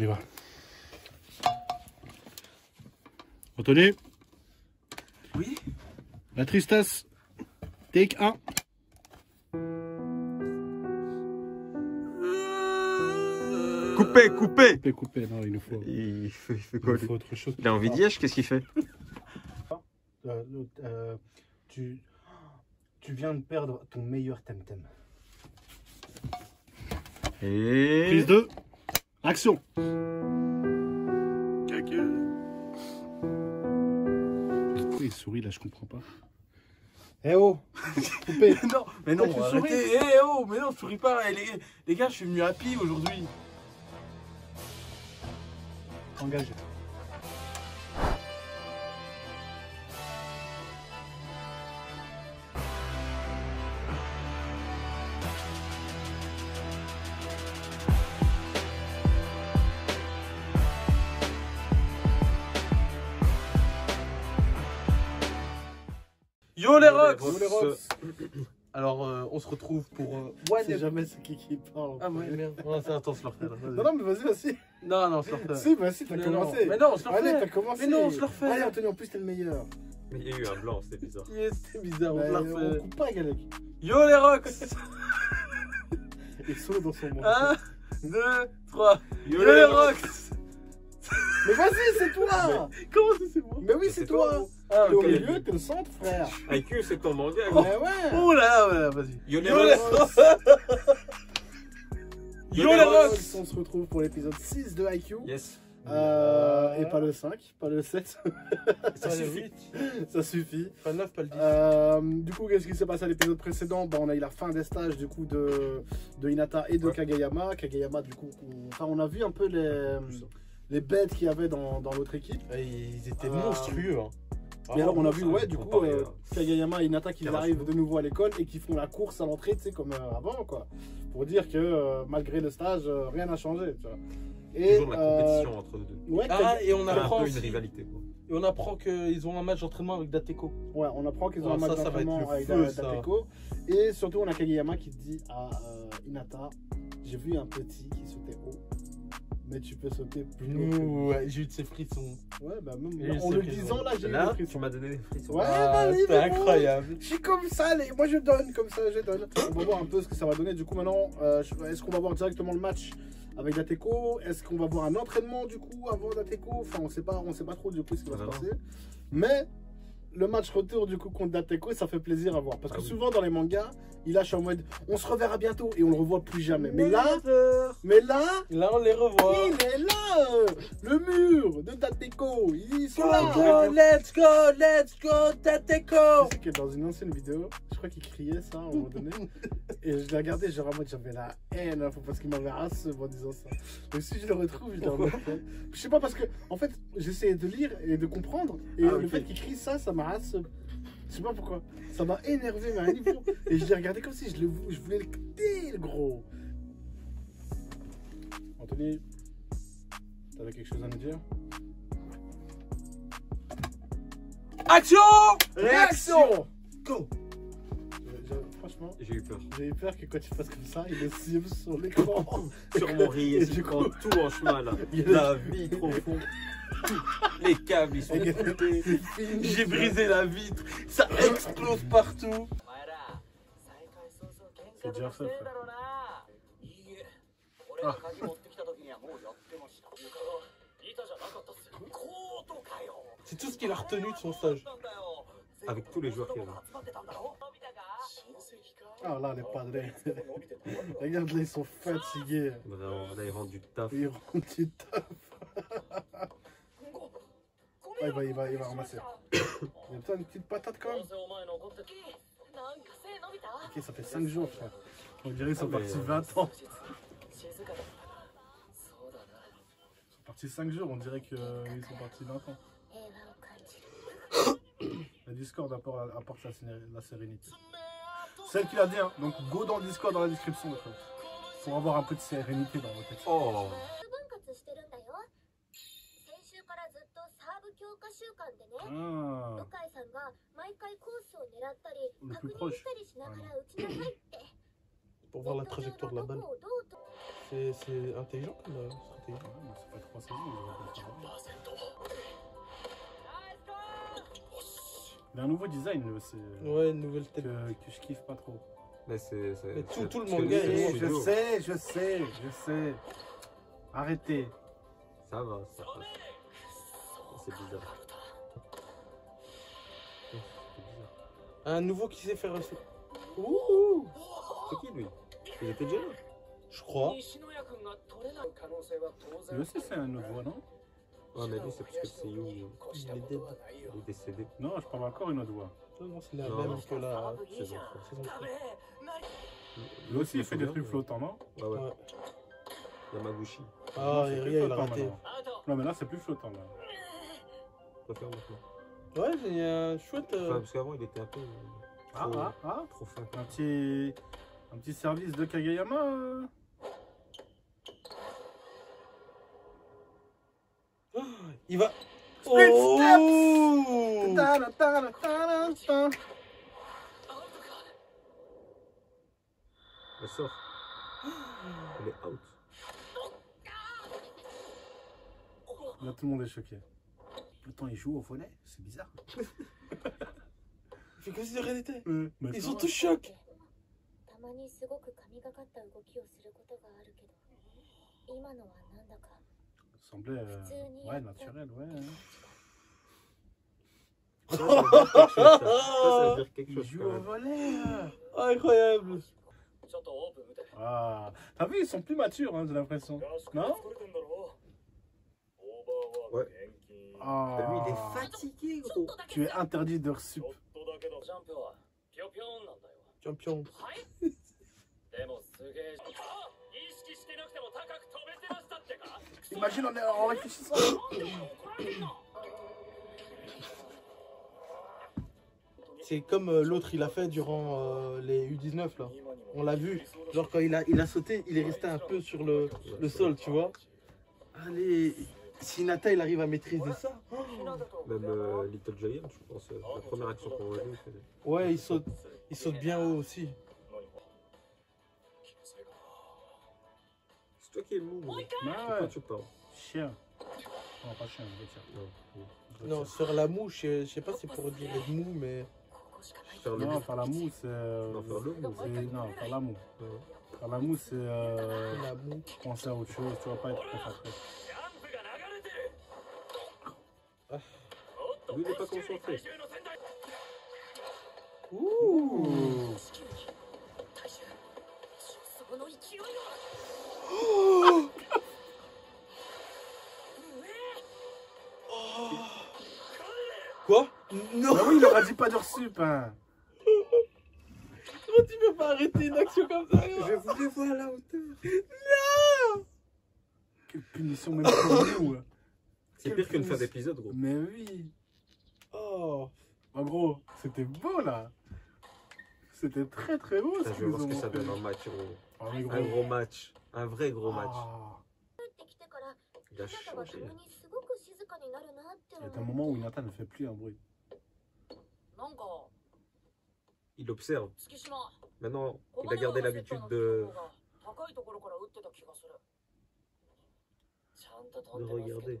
y va. Anthony? Oui. La tristesse. Take 1. Coupé, coupé. Coupé, non, il nous faut. Il fait Il quoi nous lui? faut autre chose. Il a envie d'Iège, qu'est-ce qu'il fait? Tu viens de perdre ton meilleur temtem. Et... Prise 2. Action. Pourquoi il sourit là, je comprends pas. Eh oh. Coupé. Non, mais non, Pourquoi tu arrêtez. Eh oh, mais non, je souris pas. Eh, les gars, je suis venu happy aujourd'hui. Engagé. Yo les rocks. Yo, les rocks. Alors, on se retrouve pour One. C'est jamais ce qui parle. Ah ouais, merde. Non, c'est attends, je le refais. Non, non, mais vas-y. Non, non, je le refais. Si, vas-y, t'as Mais commencé. non, mais non, je le refais. Allez, t'as commencé. Mais non, je le refais. Allez, Anthony, en plus, t'es le meilleur. Mais il y a eu un blanc, c'était bizarre. Yes, c'est bizarre, on Bah, se la on refait. coupe pas, Galec. Yo les rocks. Il solo dans son monde. 1, 2, 3. Yo, Yo les rocks. Mais vas-y, c'est toi. Comment ça, c'est moi? Mais oui, c'est C'est toi. toi. Ah, T'es au ok. milieu, t'es le centre, frère. IQ, c'est ton manga. Mais ouais. Oh là, ouais, vas-y. Yo les Yo les rocks. Yo les rocks. On se retrouve pour l'épisode 6 de IQ. Yes. Et pas le 5, pas le 7. Ça suffit. Ça suffit. Pas le 9, pas le 10. Du coup, qu'est-ce qui s'est passé à l'épisode précédent? On a eu la fin des stages du coup de Hinata et de Kageyama. Kageyama, du coup, on a vu un peu les bêtes qu'il y avait dans l'autre équipe. Ils étaient monstrueux. Hein. Et alors, on a vu, ouais, du coup, comparé, Kageyama et Hinata qui Terrasse. arrivent de nouveau à l'école et qui font la course à l'entrée, tu sais, comme avant, quoi. Pour dire que malgré le stage, rien n'a changé, tu vois. Et, Toujours la compétition entre eux deux. ouais, Ah, et on Il y a un apprend peu une aussi- rivalité, quoi. Et on apprend qu'ils ont un match d'entraînement avec Dateko. ouais, on apprend qu'ils ont Ah, un match ça va être d'entraînement le avec feu, ça. Dateko. Et surtout, on a Kageyama qui dit à Hinata, j'ai vu un petit qui sautait haut, mais tu peux sauter plus haut. Ouh, ouais, j'ai eu de ces frissons. Ouais, bah même Et en c'est le frissons. disant, là, j'ai eu Là, des tu frissons. m'as donné des frissons. Ouais, Ah, vas-y, c'était mais bon. incroyable. Je suis comme ça, moi je donne, comme ça je donne. On va voir un peu ce que ça va donner. Du coup, maintenant, est-ce qu'on va voir directement le match avec Dateko? Est-ce qu'on va voir un entraînement du coup avant Dateko? Enfin, on sait pas trop du coup ce qui va se passer. Mais le match retour du coup contre Dateko, ça fait plaisir à voir. Parce que souvent dans les mangas, il lâche en mode on se reverra bientôt et on le revoit plus jamais. Mais là, Là, on les revoit. il est là, le mur de Dateko. Ils sont là. Let's go, Dateko. Tu sais que dans une ancienne vidéo, je crois qu'il criait ça à un moment donné. Et je l'ai regardé, genre en mode j'avais la haine, parce qu'il m'avait rassé en disant ça. Mais si je le retrouve, je l'ai remarqué. Je sais pas, parce que en fait, j'essayais de lire et de comprendre. Et le fait qu'il crie ça, ça m'a rassé. Je sais pas pourquoi. Ça m'a énervé, mais à un niveau. Et je l'ai regardé comme si je voulais le quitter, le gros. Anthony, t'avais quelque chose à nous dire? Action. Réaction! Go. Franchement, J'ai eu peur. j'ai eu peur que quand tu fasses comme ça, il le cible sur l'écran. Sur mon riz, Et je du prends coup- tout en chemin là. Il y a- La vitre au fond. Les câbles, ils sont coupés. J'ai brisé la vitre. Ça explose partout. C'est déjà fait, frère. C'est tout ce qu'il a retenu de son stage. Avec tous les joueurs qu'il y avait. Ah là, les padres. Regarde, là, ils sont fatigués. Vraiment, là, ils rendent du taf. Ils rentrent du taf. Ah, il va ramasser. Il y a besoin d'une petite patate quand même. Ok, ça fait 5 jours, frère. On dirait qu'ils sont partis 20 ans. Ils sont partis 5 jours, on dirait qu'ils sont partis 20 ans. Le Discord apporte la sérénité. Celle qu'il a dit, hein. Donc go dans le Discord dans la description, les frères. Pour avoir un peu de sérénité dans votre tête. Oh. Ah, le plus proche. Pour voir la trajectoire de la balle. C'est intelligent comme stratégie. Ouais, mais c'est Il a un nouveau design, c'est Ouais, une nouvelle tête. que je kiffe pas trop. Mais c'est. Mais tout le parce manga que est- le Je studio, sais. Arrêtez. Ça va, ça passe. C'est bizarre. Un nouveau qui sait faire. Ouh, C'est qui lui? Il était déjà là. je crois. Lui aussi, c'est un nouveau, non? Ouais, mais lui, c'est parce que c'est You. Il est dead. Il est décédé. Non, je parle encore une autre voix. Non, c'est la Non, même non. que la Saison 3. saison 3. Lui aussi, il fait des trucs flottants, non? Ouais, ouais. Ouais. Yamaguchi. Ah, Non, c'est Iria, plus il a flottant raté. maintenant. Non, mais là, c'est plus flottant, là. Faut faire maintenant. Ouais, il y a un chouette. Enfin, parce qu'avant, il était un peu. Trop fin. Un petit service de Kageyama. Il va. Split Oh Tana, tana, tana, tana. Elle sort. Elle est out. Là, tout le monde est choqué. Le temps, il joue au volet, c'est bizarre. Il fait comme si de rien n'était. Mais Ils ça sont va. tous chocs. たまにすごく神がかった動きをすることがあるけど、今のはなんだか Ça semblait ouais, naturel, ouais. Ça veut dire quelque Il chose. joue quand au même. volet. Incroyable. Ah, t'as vu, ils sont plus matures, hein, j'ai l'impression. Non? Ouais. Ah, Lui, il est fatigué, gros. tu es interdit de sup. Champion. Imagine en réfléchissant. C'est comme l'autre il a fait durant les U19 là. On l'a vu. Genre quand il a sauté, il est resté un peu sur le sol, tu vois. Allez, si Nata il arrive à maîtriser ça. Même Little Giant, je pense. La première action qu'on voit, c'est. Ouais, il saute bien haut aussi. C'est toi qui es mou. Gros. Bah Pourquoi ouais, tu parles? chien. Non, pas chien, je retire. Non. Je Non, retire. sur la mouche, je sais pas si c'est pour dire être mou, mais. Faire le Non, mou. faire la moue, c'est. Non, faire le mou. Non, faire la moue. Ouais. Faire la moue, c'est. La mou. Penser à autre chose, tu vas pas être concentré. Lui, il est pas concentré. Ouh! Quoi? Non. Bah oui, il aura dit pas de sup, hein! Comment tu peux pas arrêter une action comme ça? Je voulais voir la hauteur. Quelle punition, même pour nous! C'est Quelle pire qu'une fin punition. d'épisode, gros. Mais oui! Oh. En gros, c'était beau là! C'était très très beau Putain, ce je vais qu'ils voir ce ont que ça donne montré. en match, gros. Ah, mais Un gros match. Un vrai gros match. Ah. ってきてから Il a 姿が changé. 急にすごく静かになるなってIl y a 思 un う。 moment où Nathan ne fait plus un bruit. なんか Il observe. 月島 Maintenant, il a gardé l'habitude de 高いところから打ってた気がする。ちゃんと飛ん de でますけど。 regarder.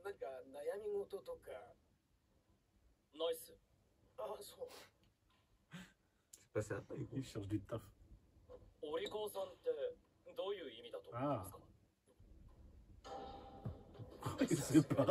なんか悩み事とか。ナイス。あ、そう。 C'est passé un peu, gros. Il cherche du taf. お利口さんってどういう意味だと思いますか。 Il sait pas.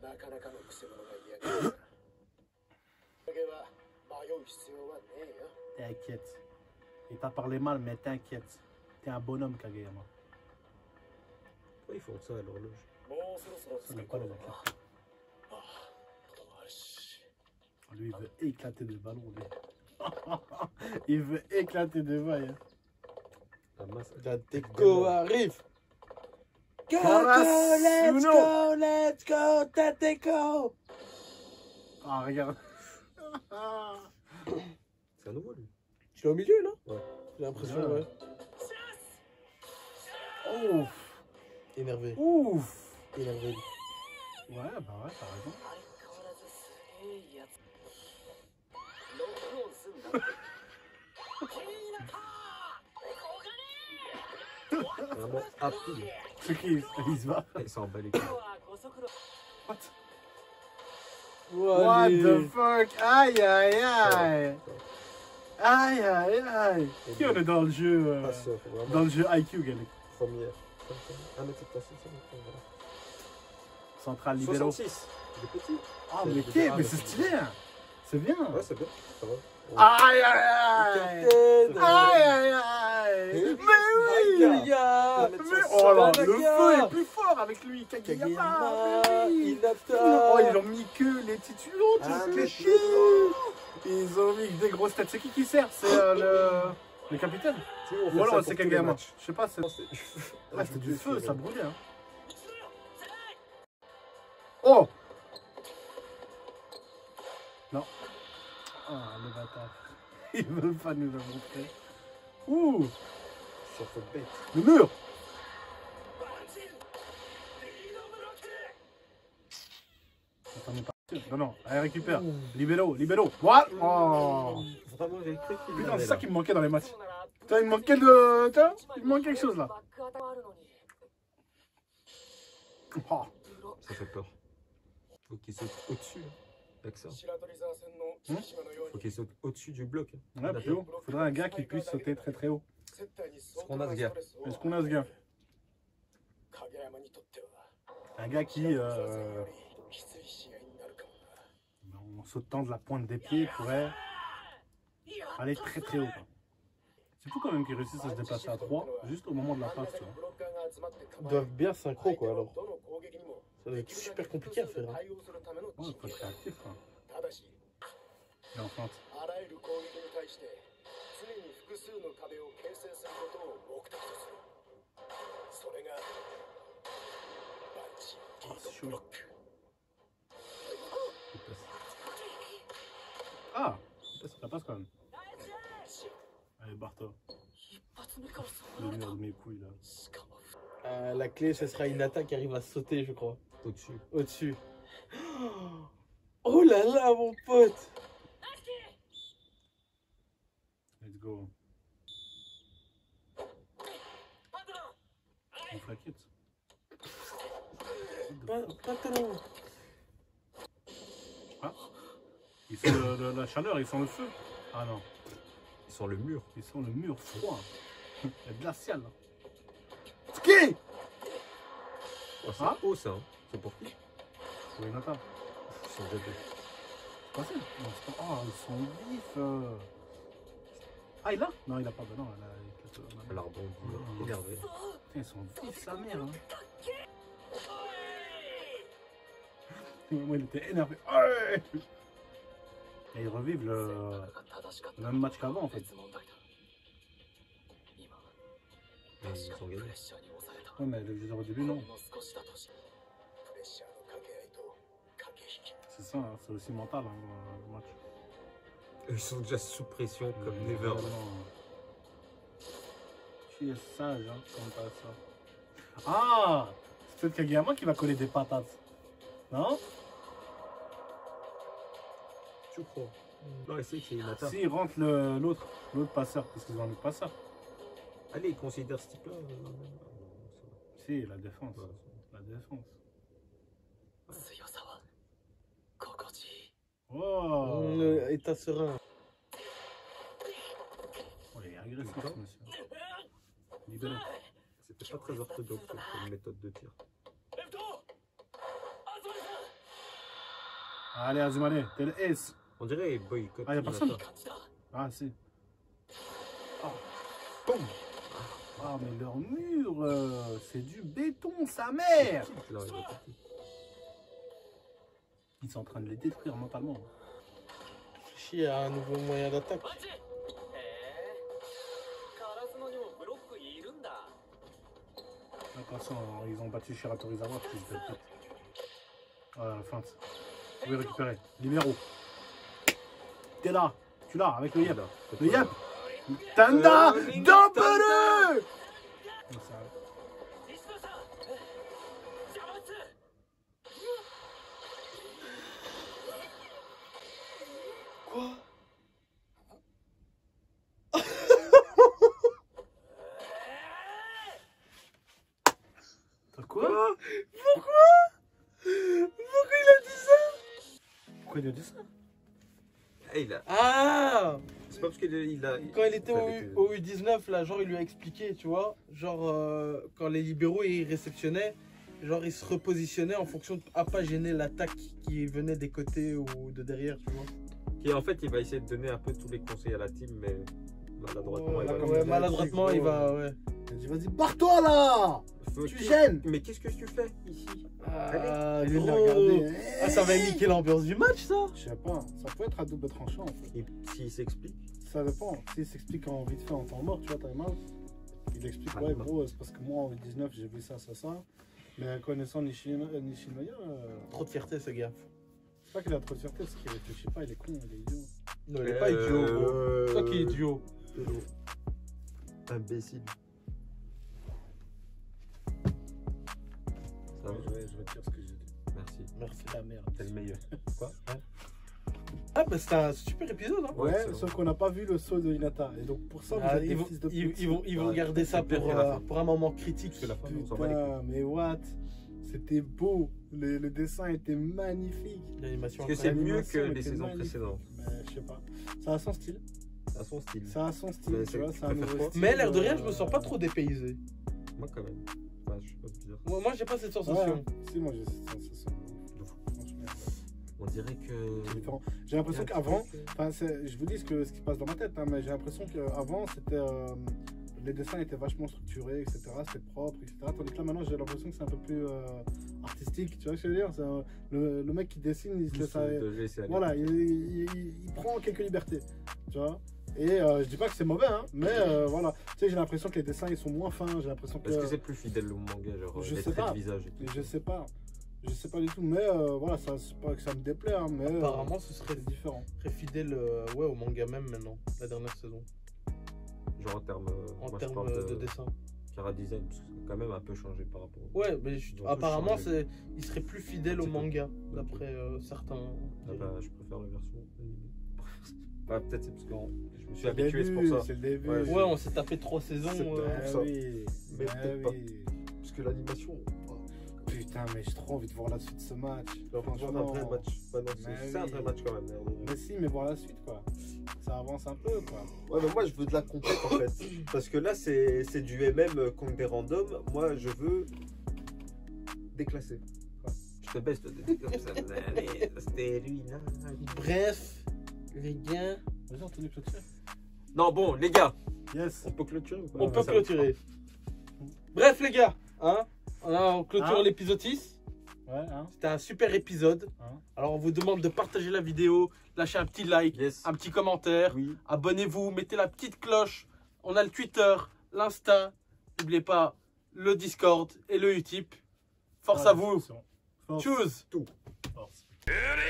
なかなかの癖者が嫌がる。だけは迷う必要はねえよ。 T'inquiète. Il t'a parlé mal, mais t'inquiète. T'es un bonhomme, Kageyama. Pourquoi ils font ça à l'horloge? もうそろそろ Ça 着 n'est く pas 頃 les だな。 affaires. ああ、よし。 Lui, il veut éclater des ballons, lui. Il veut éclater des vailles. Hein. La masse. La déco arrive. Go, Karasuno. let's go, Tateko. Ah, regarde. C'est un nouveau, lui. Tu es au milieu là? Ouais. J'ai l'impression, Ouais. ouais. Ouf. Énervé. Ouf. Énervé. Ouais, bah ouais, t'as raison. 相変わらずすげえやつ。ロックオンすんだ。Vraiment happy. Ce qui, il se va. Il s'en bat les couilles. What? Ouais, What allez. the fuck? Aïe, aïe, aïe. Aïe, aïe, aïe. Qui on est dans le jeu, Passeur, vraiment. dans le jeu IQ, Galek? Première. Ah, mais c'est passé, ça voilà. Central libéro. 66. Il est petit. Ah, C'est mais le qu'est, libéral, mais c'est stylé, hein. C'est bien. Ouais, c'est bien. Ça va. Aïe, aïe, aïe. Capitaine. Aïe, aïe, aïe. Mais oui. Kageyama. Mais oh là, Kageyama. le feu est plus fort avec lui. Kageyama. Kageyama. Mais oui. Hinata. Oh, ils ont mis que les titulaires, tu Ah, sais, mais les c'est chiens. Ils ont mis des grosses têtes. C'est qui sert? C'est le capitaine? Tu vois, on fait Ou ça alors pour c'est tous les Kageyama? matchs. Je sais pas, c'est... Non, c'est- Ah, c'était du feu, ça brûlait, hein. Oh! Non. Ah, le bâtard. Ils veulent pas nous le montrer. Ouh! Sur cette bête. Le mur! Attends, mais pas... Non, non, allez, récupère. Libéro, libéro. What? Oh! Vraiment, j'ai cru qu'il Putain, l'avait, c'est ça là. qui me manquait dans les matchs. Putain, il me manquait de... Tiens, il me manque quelque chose, là. Oh. Ça fait peur. Faut qu'il saute au-dessus. Avec ça. 白鳥沢線の月島のよう Faut に qu'il saute au-dessus du bloc. Ouais, plus haut. Faudrait un gars qui puisse sauter très très haut. 接待に相 qu'on a ce gars? Est-ce qu'on a ce gars? 影山にとっては Un gars qui, 沢線よりきつい試合になるかもな en sautant de la pointe des pieds, pourrait aller très très haut, quoi. C'est fou quand même qu'ils réussissent à se déplacer à 3, juste au moment de la passe, tu vois. ブロッカーが集まって構 Ils え doivent bien synchro, quoi, alors. どの攻撃にも Ça doit être super compliqué à faire. Hein. 対応するための Ouais, faut être réactif, quoi. ただし Et en feinte. あらゆる攻撃に対して常に複数の壁を形成することを目的とするそれがバンチギードブロック Il passe. Ah! Ça passe quand même. Allez, barre-toi. Le mur de mes couilles, là. La clé, ce sera Hinata qui arrive à sauter, je crois. Au-dessus. Au-dessus. Oh là là, mon pote. Let's go. On flaquette. Pantalon. Ah! Ils sont la chaleur, ils sont le feu. Ah non, Ils sont le mur. ils sont le mur froid. C'est glacial. Là. Ski! Oh, c'est Ah. haut ça. Hein. C'est pour qui? Pour Hinata. Ils sont déjà deux. C'est passé. Non, c'est pas... Oh, ils sont vifs. Ah, il a? Non, il a pas. Bah non, Elle a rebondi. Énervé. Putain, ils sont vifs, sa mère. Hein. Moi, il était énervé. Ouais. Et ils revivent le même match qu'avant, en fait. Mais ils ont gagné. Ouais, mais le jeu au début, non. プレッシャーの掛け合いと駆け引き C'est ça, hein, c'est aussi mental, hein, le match. Eux, ils sont déjà sous pression comme never. Vraiment. Tu es sage, hein, comme t'as ça. Ah! C'est peut-être Kageyama qui va coller des patates. Non? Tu crois? Non, c'est que c'est une attaque. S'il rentre l'autre passeur, parce qu'ils ont un autre passeur. Allez, ils considèrent ce type-là. Si, la défense. Ouais. La défense. 強さは心地いい Oh! État serein. Oh, il est agressif, ce monsieur. Libéré. C'était pas très orthodoxe comme méthode de tir. Allez, Azumane, t'es le S. On dirait boycott. Ah, y'a personne? Hinata. Ah, si. Oh. Boum! Ah, mais leur mur, c'est du béton, sa mère! Qui leur est reparti? Ils sont en train de les détruire mentalement. Réfléchis à un nouveau moyen d'attaque. Attention, ils ont battu Shiratorizawa, fils de pute. Voilà, la feinte. Vous pouvez récupérer. Libéraux. T'es là. Tu l'as avec le Yep. Le Yep. Tanda Double! Non, ça- Quoi? Quoi? Pourquoi il a dit ça? Pourquoi il a dit ça? Eh, il a... Ah! C'est pas parce qu'il a... Quand il était Ça avait été- au U19, là, genre, il lui a expliqué, tu vois. Genre, quand les libéraux, ils réceptionnaient, genre, ils se repositionnaient en fonction de à pas gêner l'attaque qui venait des côtés ou de derrière, tu vois. Qui en fait, il va essayer de donner un peu tous les conseils à la team, mais maladroitement, il va... comme Ouais, il a maladroitement, dit, il gros, va, ouais. Il a dit, vas-y, barre-toi là! Faut- Tu gênes! Mais qu'est-ce que tu fais ici? Ah, Il l'a gros. regardé. Ah, ça va niquer l'ambiance du match, ça. Je sais pas, ça peut être à double tranchant en fait. S'il s'explique. Ça dépend. S'il s'explique en vite fait en temps mort, tu vois, time out. Il explique, Ah, ouais, non. gros, c'est parce que moi en 19 j'ai vu ça. Mais connaissant Nishinoya, Trop de fierté, ce gars. c'est pas qu'il a trop de fierté, c'est qu'il réfléchit pas, il est con, il est idiot. Non, il est pas idiot, gros. Toi qui es idiot. Imbécile. Ça va? Je vais dire ce que j'ai dit. Merci. Merci. La merde. T'es le meilleur. Quoi? Ah, bah, c'était un super épisode, hein. Ouais, c'est sauf qu'on n'a pas vu le saut de Hinata. Et donc pour ça, vous Ah, êtes ils des vont, fils de ils, pute. ils vont Ouais, garder ça c'est pire que la fin. pour un moment critique. Parce que la fin, on s'en bat les couilles. Putain, mais what? C'était beau. Le dessin était magnifique. L'animation. Parce que c'est incroyable. mieux que l'animation les était saisons magnifique. précédentes. Mais je sais pas. Ça a son style. À son style. Ça a son style, Mais tu c'est- vois. tu C'est un préfères nouveau quoi? style. Mais l'air de rien, je me sens pas trop dépaysé. Moi, quand même. Enfin, je sais pas te dire. Moi, j'ai pas cette Ouais, sensation. si, moi j'ai cette sensation. Franchement, On dirait que. c'est différent. J'ai l'impression qu'avant, enfin, je vous dis ce qui se passe dans ma tête, hein, mais j'ai l'impression qu'avant, c'était. Les dessins étaient vachement structurés, etc. C'était propre, etc. Tandis que là, maintenant, j'ai l'impression que c'est un peu plus artistique. Tu vois ce que je veux dire? Le mec qui dessine, il se Plus laisse de laisser aller. Voilà, il prend quelques libertés. Tu vois? Et je dis pas que c'est mauvais, hein, mais voilà. Tu sais, j'ai l'impression que les dessins ils sont moins fins. J'ai l'impression que. Est-ce que c'est plus fidèle au manga, genre Je les sais traits pas. de visage et tout? Je sais pas. Je sais pas du tout, mais voilà, ça, c'est pas que ça me déplaît, hein, mais Apparemment, ce serait c'est différent. très fidèle ouais, au manga même maintenant, la dernière saison. Genre en termes. En moi, je termes parle de dessin. Cara design, parce que c'est quand même un peu changé par rapport. Ouais, mais Ils ont tous apparemment, changé. il serait plus fidèle Un au petit peu. manga, d'après certains. Ah bah, je préfère la version animée. Bah, peut-être c'est parce que je me suis C'est le habitué, c'est début, pour ça. c'est le début. Ouais, Ouais, on s'est tapé 3 saisons. C'est Ah ça. oui, Mais ah peut-être pas. oui. Parce que l'animation. Putain, mais j'ai trop envie de voir la suite de ce match. Un vrai match. Bah non, Mais c'est un oui. vrai match quand même. Mais si, mais voir la suite, quoi. Ça avance un peu, quoi. Ouais, mais moi je veux de la compète en fait. Parce que là c'est du MM contre des randoms. Moi je veux déclasser. Je te baisse, toi, comme ça. Allez, c'était lui là. Bref, les gars, Vas-y, Anthony, clôture. Non, bon, les gars, Yes. on peut clôturer ou pas? on peut Ça- clôturer. Bref, les gars, hein, on clôture Hein l'épisode 6. Ouais, hein. C'était un super épisode. Hein. Alors, on vous demande de partager la vidéo, lâcher un petit like, Yes. un petit commentaire. Oui. Abonnez-vous, mettez la petite cloche. On a le Twitter, l'Insta. N'oubliez pas le Discord et le Utip. Force à vous. Force. Choose. Force. Ready?